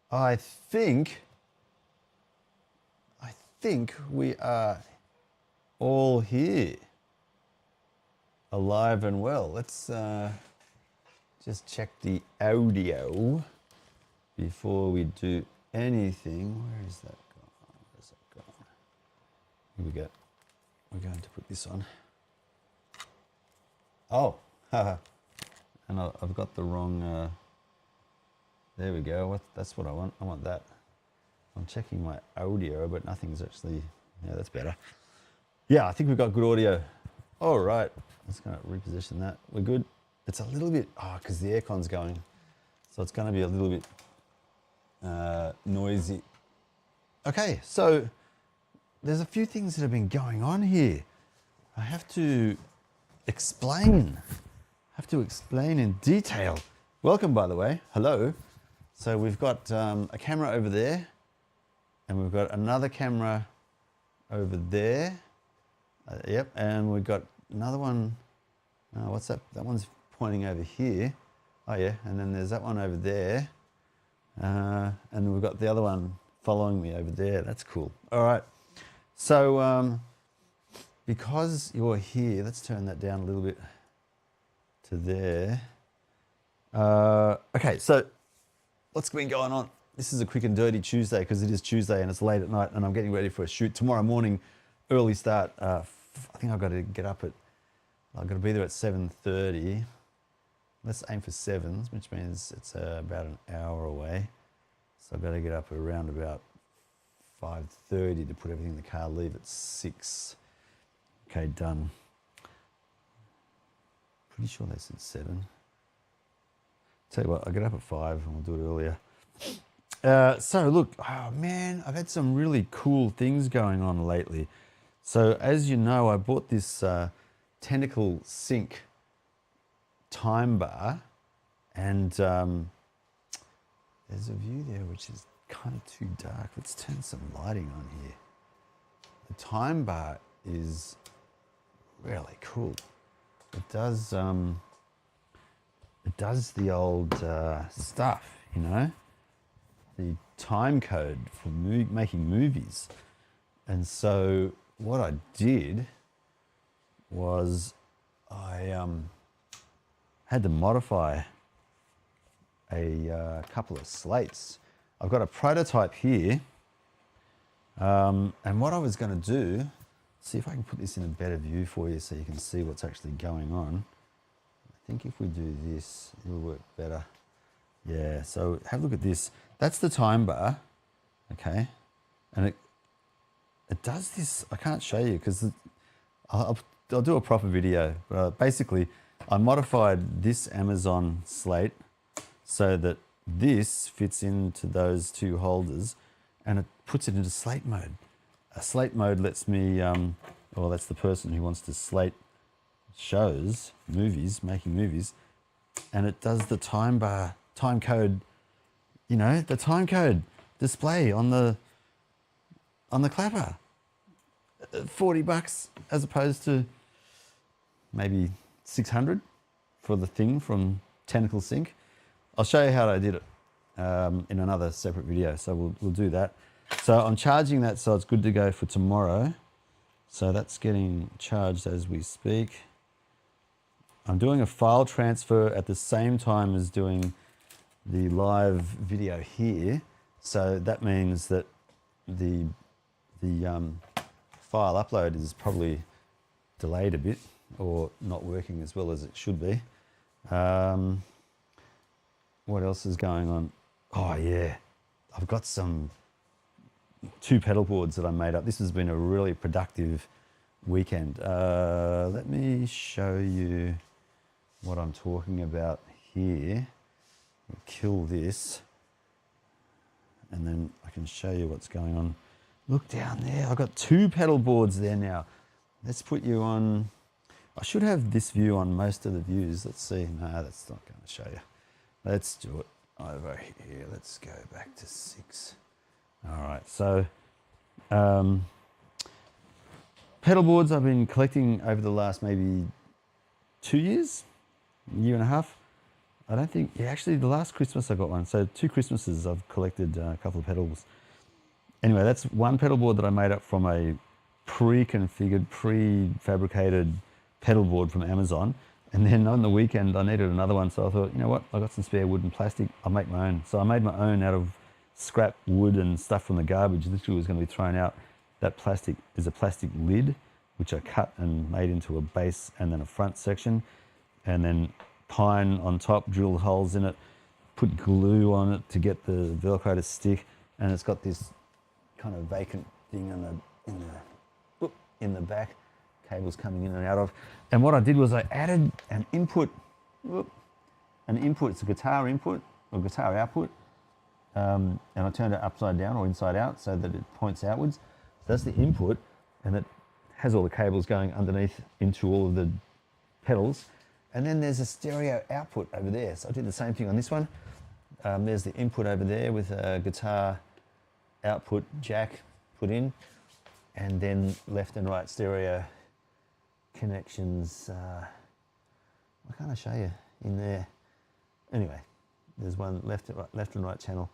I think we are all here, alive and well. Let's just check the audio before we do anything. Where is that gone? Where's that gone? Here we go. We're going to put this on. Oh, haha. And I've got the wrong, there we go. That's what I want. I want that. I'm checking my audio, but nothing's actually, yeah, that's better. Yeah, I think we've got good audio. All right, let's kind of reposition that. We're good. It's a little bit, because the aircon's going. So it's going to be a little bit noisy. Okay, so there's a few things that have been going on here. I have to explain in detail. Welcome, by the way. Hello. So we've got a camera over there, and we've got another camera over there. Yep, and we've got another one. What's that? That one's pointing over here. Oh yeah, and then there's that one over there. And we've got the other one following me over there. That's cool. All right. So because you're here, let's turn that down a little bit to there. Okay, so what's been going on? This is a quick and dirty Tuesday because it is Tuesday and it's late at night and I'm getting ready for a shoot. Tomorrow morning, early start. I think I've got to get up I've got to be there at 7:30. Let's aim for 7, which means it's about an hour away. So I've got to get up around about 5:30 to put everything in the car, leave at 6. Okay, done. Pretty sure they said 7. Tell you what, I'll get up at 5 and we'll do it earlier. So look, oh man, I've had some really cool things going on lately. So as you know, I bought this Tentacle Sync time bar, and there's a view there which is kind of too dark. Let's turn some lighting on here. The time bar is really cool. It does the old stuff, you know, the time code for making movies. And so what I did was I had to modify a couple of slates. I've got a prototype here, and what I was going to do, see if I can put this in a better view for you so you can see what's actually going on. I think if we do this, it'll work better. Yeah, so have a look at this. That's the time bar, okay? And it does this, I can't show you because I'll do a proper video. But basically, I modified this Amazon slate so that this fits into those two holders and it puts it into slate mode. A slate mode lets me, well, that's the person who wants to slate shows, movies, making movies, and it does the time bar, time code, you know, the time code display on the clapper. $40 as opposed to maybe 600 for the thing from Tentacle Sync. I'll show you how I did it in another separate video, so we'll do that. So I'm charging that so it's good to go for tomorrow. So that's getting charged as we speak. I'm doing a file transfer at the same time as doing the live video here. So that means that the file upload is probably delayed a bit or not working as well as it should be. What else is going on? Oh yeah, I've got 2 pedal boards that I made up. This has been a really productive weekend. Let me show you what I'm talking about here. We'll kill this and then I can show you what's going on. Look down there, I've got 2 pedal boards there now. Let's put you on, I should have this view on most of the views. Let's see, no, that's not going to show you. Let's do it over here. Let's go back to 6. All right, so pedal boards I've been collecting over the last maybe 2 years, a year and a half. I don't think, yeah, actually the last Christmas I got one. So 2 Christmases I've collected a couple of pedals. Anyway, that's one pedal board that I made up from a pre-configured, prefabricated pedal board from Amazon. And then on the weekend I needed another one. So I thought, you know what, I got some spare wood and plastic, I'll make my own. So I made my own out of scrap wood and stuff from the garbage. Literally was going to be thrown out. That plastic is a plastic lid, which I cut and made into a base and then a front section. And then pine on top, drilled holes in it, put glue on it to get the Velcro to stick. And it's got this kind of vacant thing in the back, cables coming in and out of. And what I did was I added an input, it's a guitar input or guitar output, and I turned it upside down or inside out so that it points outwards. So that's the input, and it has all the cables going underneath into all of the pedals. And then there's a stereo output over there. So I did the same thing on this one. There's the input over there with a guitar output jack put in, and then left and right stereo connections. What can I show you in there? Anyway, there's one left and right channel.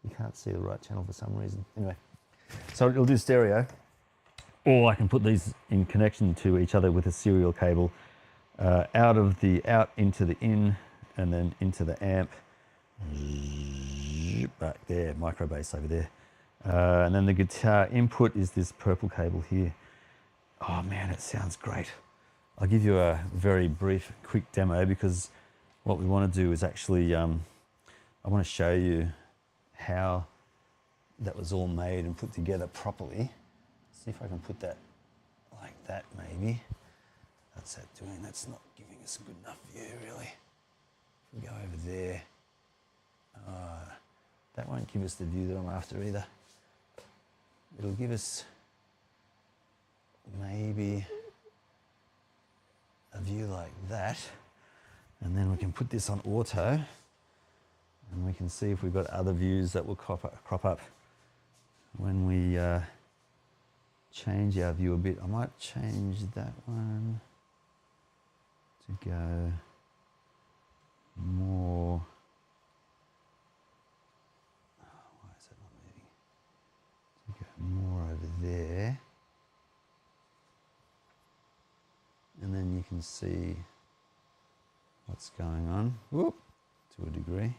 You can't see the right channel for some reason. Anyway, so it'll do stereo, or I can put these in connection to each other with a serial cable out of the out into the in, and then into the amp. Back there, micro bass over there. And then the guitar input is this purple cable here. Oh man, it sounds great. I'll give you a very brief, quick demo, because what we want to do is actually, I want to show you how that was all made and put together properly. See if I can put that like that maybe. That's that doing, that's not giving us a good enough view really. If we go over there, that won't give us the view that I'm after either. It'll give us maybe a view like that, and then we can put this on auto and we can see if we've got other views that will crop up when we change our view a bit. I might change that one to go more. Why is that not moving? To go more over there. And then you can see what's going on, whoop, to a degree.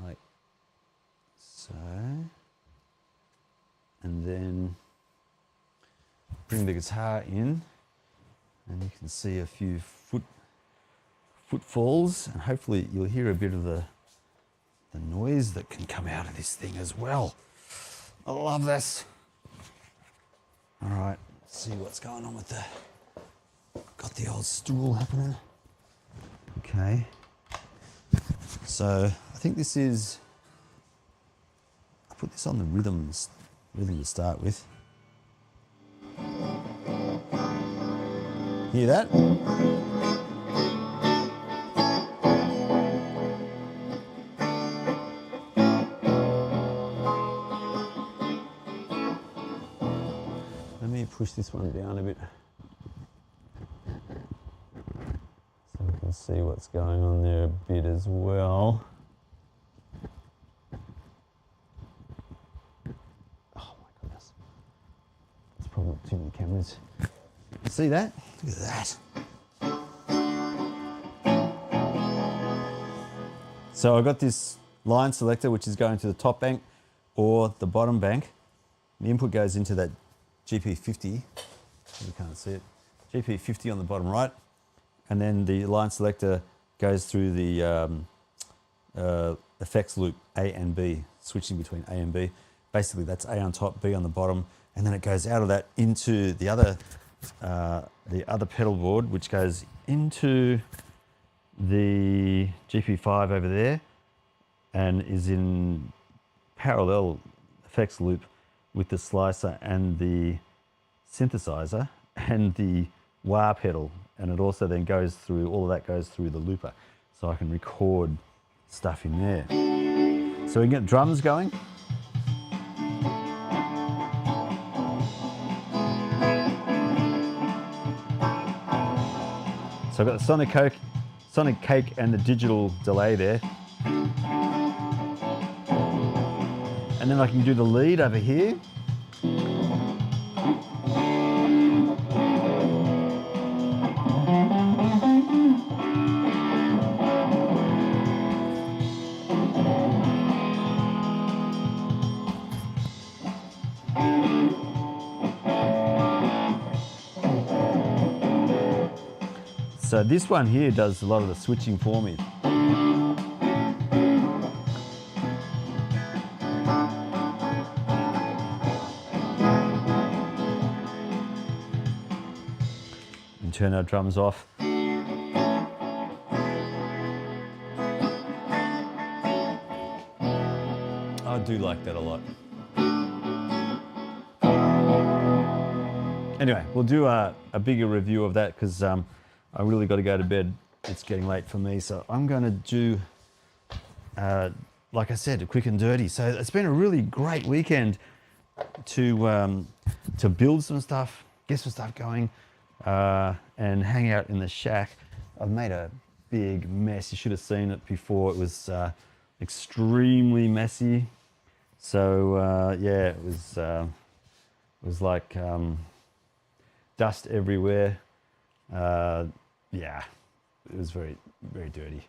Like so. And then bring the guitar in, and you can see a few footfalls, and hopefully you'll hear a bit of the noise that can come out of this thing as well. I love this. All right, let's see what's going on with got the old stool happening. Okay. So I think this is, I put this on the rhythm to start with. Hear that? Let me push this one down a bit so we can see what's going on there a bit as well. Oh my goodness. There's probably too many cameras. You see that? Look at that. So I got this line selector which is going to the top bank or the bottom bank. The input goes into that GP50, you can't see it, GP50 on the bottom right, and then the line selector goes through the effects loop A and B, switching between A and B. Basically that's A on top, B on the bottom, and then it goes out of that into the other pedal board, which goes into the GP5 over there and is in parallel effects loop with the slicer and the synthesizer and the wah pedal, and it also then goes through, all of that goes through the looper, so I can record stuff in there. So we can get drums going. So I've got the Sonic Cake and the digital delay there. And then I can do the lead over here. So this one here does a lot of the switching for me. And turn our drums off. I do like that a lot. Anyway, we'll do a bigger review of that because I really got to go to bed. It's getting late for me, so I'm going to do, like I said, a quick and dirty. So it's been a really great weekend to build some stuff, get some stuff going, and hang out in the shack. I've made a big mess. You should have seen it before. It was extremely messy. So yeah, it was like dust everywhere. Yeah, it was very, very dirty.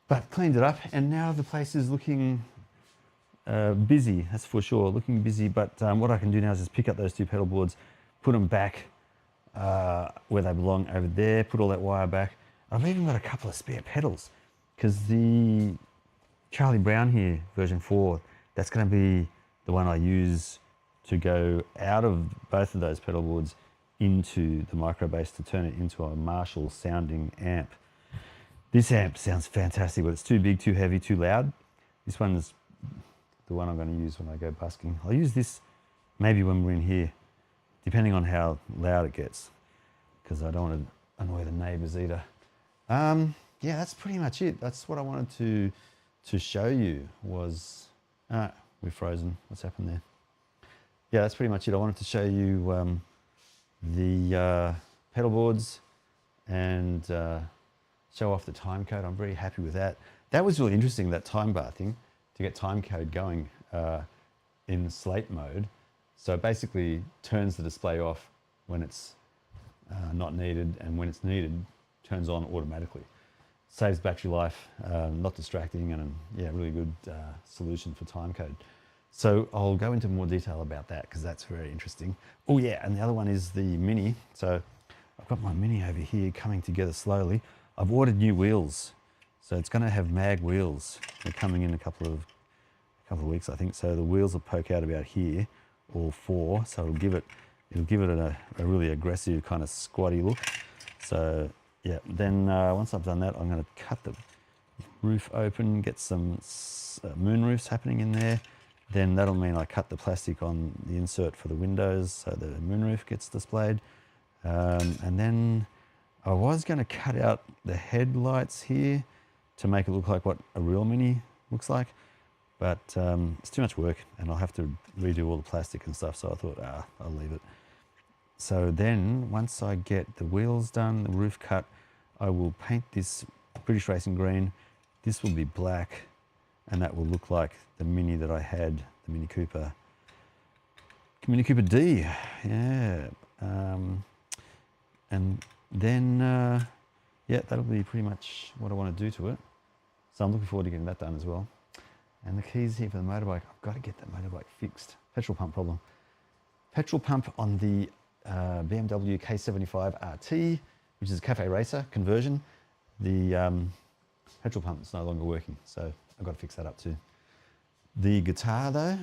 But cleaned it up, and now the place is looking busy, that's for sure, looking busy. But what I can do now is just pick up those two pedal boards, put them back where they belong over there, put all that wire back. I've even got a couple of spare pedals because the Charlie Brown here, version 4, that's going to be the one I use to go out of both of those pedal boards into the micro bass to turn it into a Marshall sounding amp. This amp sounds fantastic, but it's too big, too heavy, too loud. This one is the one I'm going to use when I go busking. I'll use this maybe when we're in here, depending on how loud it gets, because I don't want to annoy the neighbors either. Yeah, that's pretty much it. That's what I wanted to show you was, we're frozen. What's happened there? Yeah, that's pretty much it. I wanted to show you the pedal boards and show off the time code. I'm very happy with that. That was really interesting, that time bar thing, to get time code going in slate mode. So it basically turns the display off when it's not needed, and when it's needed, turns on automatically. Saves battery life, not distracting, and yeah, really good solution for time code. So I'll go into more detail about that because that's very interesting. Oh yeah, and the other one is the Mini. So I've got my Mini over here coming together slowly. I've ordered new wheels. So it's going to have mag wheels. They're coming in a couple of weeks, I think. So the wheels will poke out about here, all four. So it'll give it a really aggressive kind of squatty look. So yeah, then once I've done that, I'm going to cut the roof open, get some moon roofs happening in there. Then that'll mean I cut the plastic on the insert for the windows so the moonroof gets displayed. And then I was going to cut out the headlights here to make it look like what a real Mini looks like. But it's too much work and I'll have to redo all the plastic and stuff. So I thought, I'll leave it. So then once I get the wheels done, the roof cut, I will paint this British Racing green. This will be black. And that will look like the Mini that I had, the Mini Cooper D, yeah. And then, yeah, that'll be pretty much what I want to do to it. So I'm looking forward to getting that done as well. And the keys here for the motorbike, I've got to get that motorbike fixed. Petrol pump problem. Petrol pump on the BMW K75 RT, which is a Cafe Racer conversion. The petrol pump is no longer working, so I've got to fix that up too. The guitar though,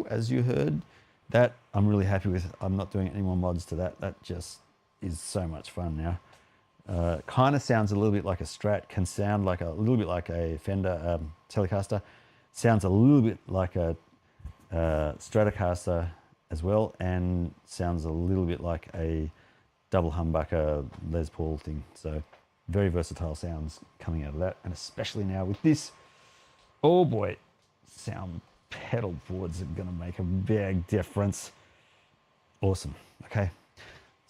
as you heard, that I'm really happy with. I'm not doing any more mods to that. That just is so much fun now. Kind of sounds a little bit like a Strat, can sound like a little bit like a Fender Telecaster, sounds a little bit like a Stratocaster as well, and sounds a little bit like a double humbucker Les Paul thing. So very versatile sounds coming out of that, and especially now with this, oh boy, sound pedal boards are going to make a big difference. Awesome. Okay,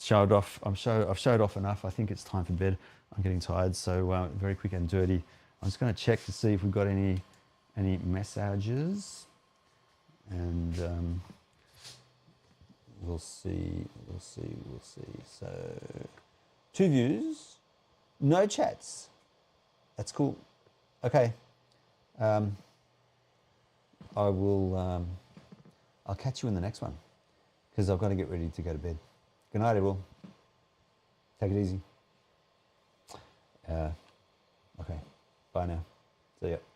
showed off. I've showed off enough. I think it's time for bed. I'm getting tired, so very quick and dirty. I'm just going to check to see if we've got any messages, and we'll see. So 2 views, no chats. That's cool. Okay. I will. I'll catch you in the next one because I've got to get ready to go to bed. Good night, everyone. Take it easy. Okay. Bye now. See ya.